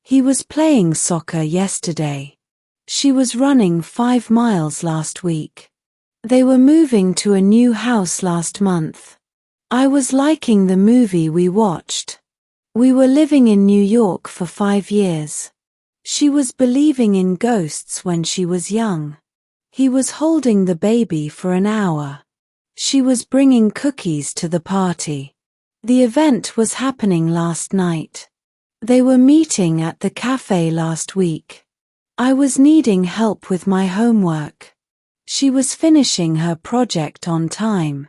He was playing soccer yesterday. She was running 5 miles last week. They were moving to a new house last month. I was liking the movie we watched. We were living in New York for 5 years. She was believing in ghosts when she was young. He was holding the baby for an hour. She was bringing cookies to the party. The event was happening last night. They were meeting at the cafe last week. I was needing help with my homework. She was finishing her project on time.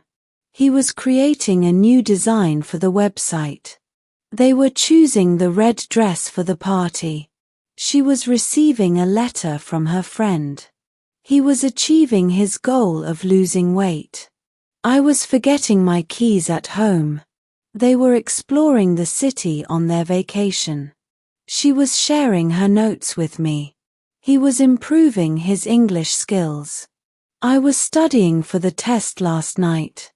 He was creating a new design for the website. They were choosing the red dress for the party. She was receiving a letter from her friend. He was achieving his goal of losing weight. I was forgetting my keys at home. They were exploring the city on their vacation. She was sharing her notes with me. He was improving his English skills. I was studying for the test last night.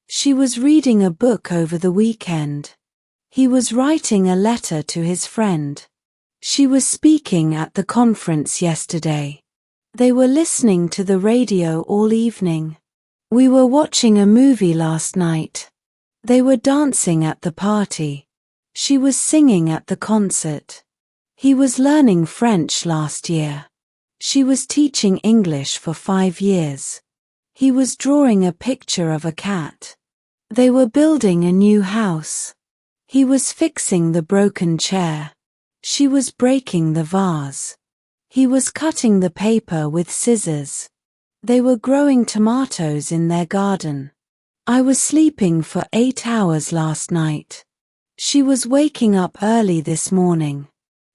She was reading a book over the weekend. He was writing a letter to his friend. She was speaking at the conference yesterday. They were listening to the radio all evening. We were watching a movie last night. They were dancing at the party. She was singing at the concert. He was learning French last year. She was teaching English for 5 years. He was drawing a picture of a cat. They were building a new house. He was fixing the broken chair. She was breaking the vase. He was cutting the paper with scissors. They were growing tomatoes in their garden. I was sleeping for 8 hours last night. She was waking up early this morning.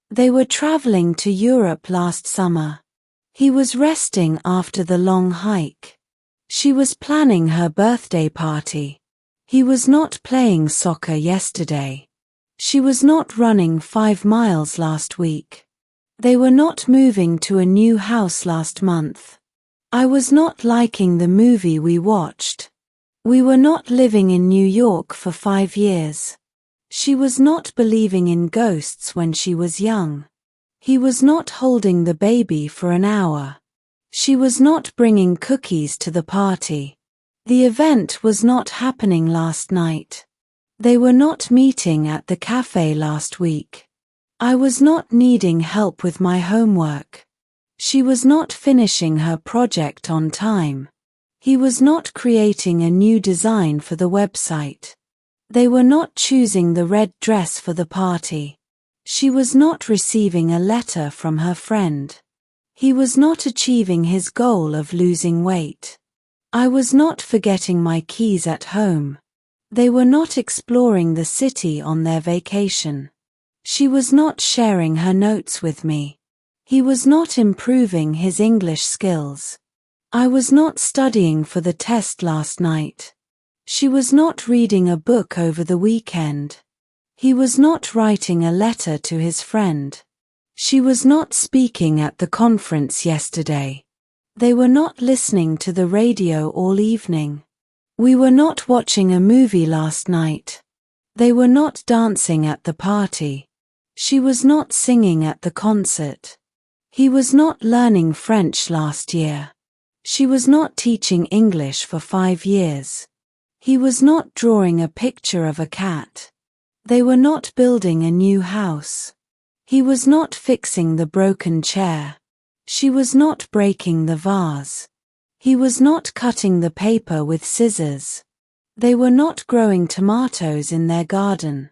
They were traveling to Europe last summer. He was resting after the long hike. She was planning her birthday party. He was not playing soccer yesterday. She was not running 5 miles last week. They were not moving to a new house last month. I was not liking the movie we watched. We were not living in New York for 5 years. She was not believing in ghosts when she was young. He was not holding the baby for an hour. She was not bringing cookies to the party. The event was not happening last night. They were not meeting at the cafe last week. I was not needing help with my homework. She was not finishing her project on time. He was not creating a new design for the website. They were not choosing the red dress for the party. She was not receiving a letter from her friend. He was not achieving his goal of losing weight. I was not forgetting my keys at home. They were not exploring the city on their vacation. She was not sharing her notes with me. He was not improving his English skills. I was not studying for the test last night. She was not reading a book over the weekend. He was not writing a letter to his friend. She was not speaking at the conference yesterday. They were not listening to the radio all evening. We were not watching a movie last night. They were not dancing at the party. She was not singing at the concert. He was not learning French last year. She was not teaching English for 5 years. He was not drawing a picture of a cat. They were not building a new house. He was not fixing the broken chair. She was not breaking the vase. He was not cutting the paper with scissors. They were not growing tomatoes in their garden.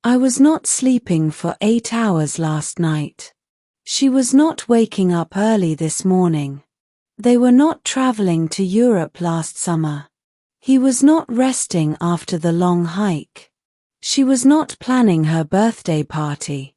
I was not sleeping for 8 hours last night. She was not waking up early this morning. They were not traveling to Europe last summer. He was not resting after the long hike. She was not planning her birthday party.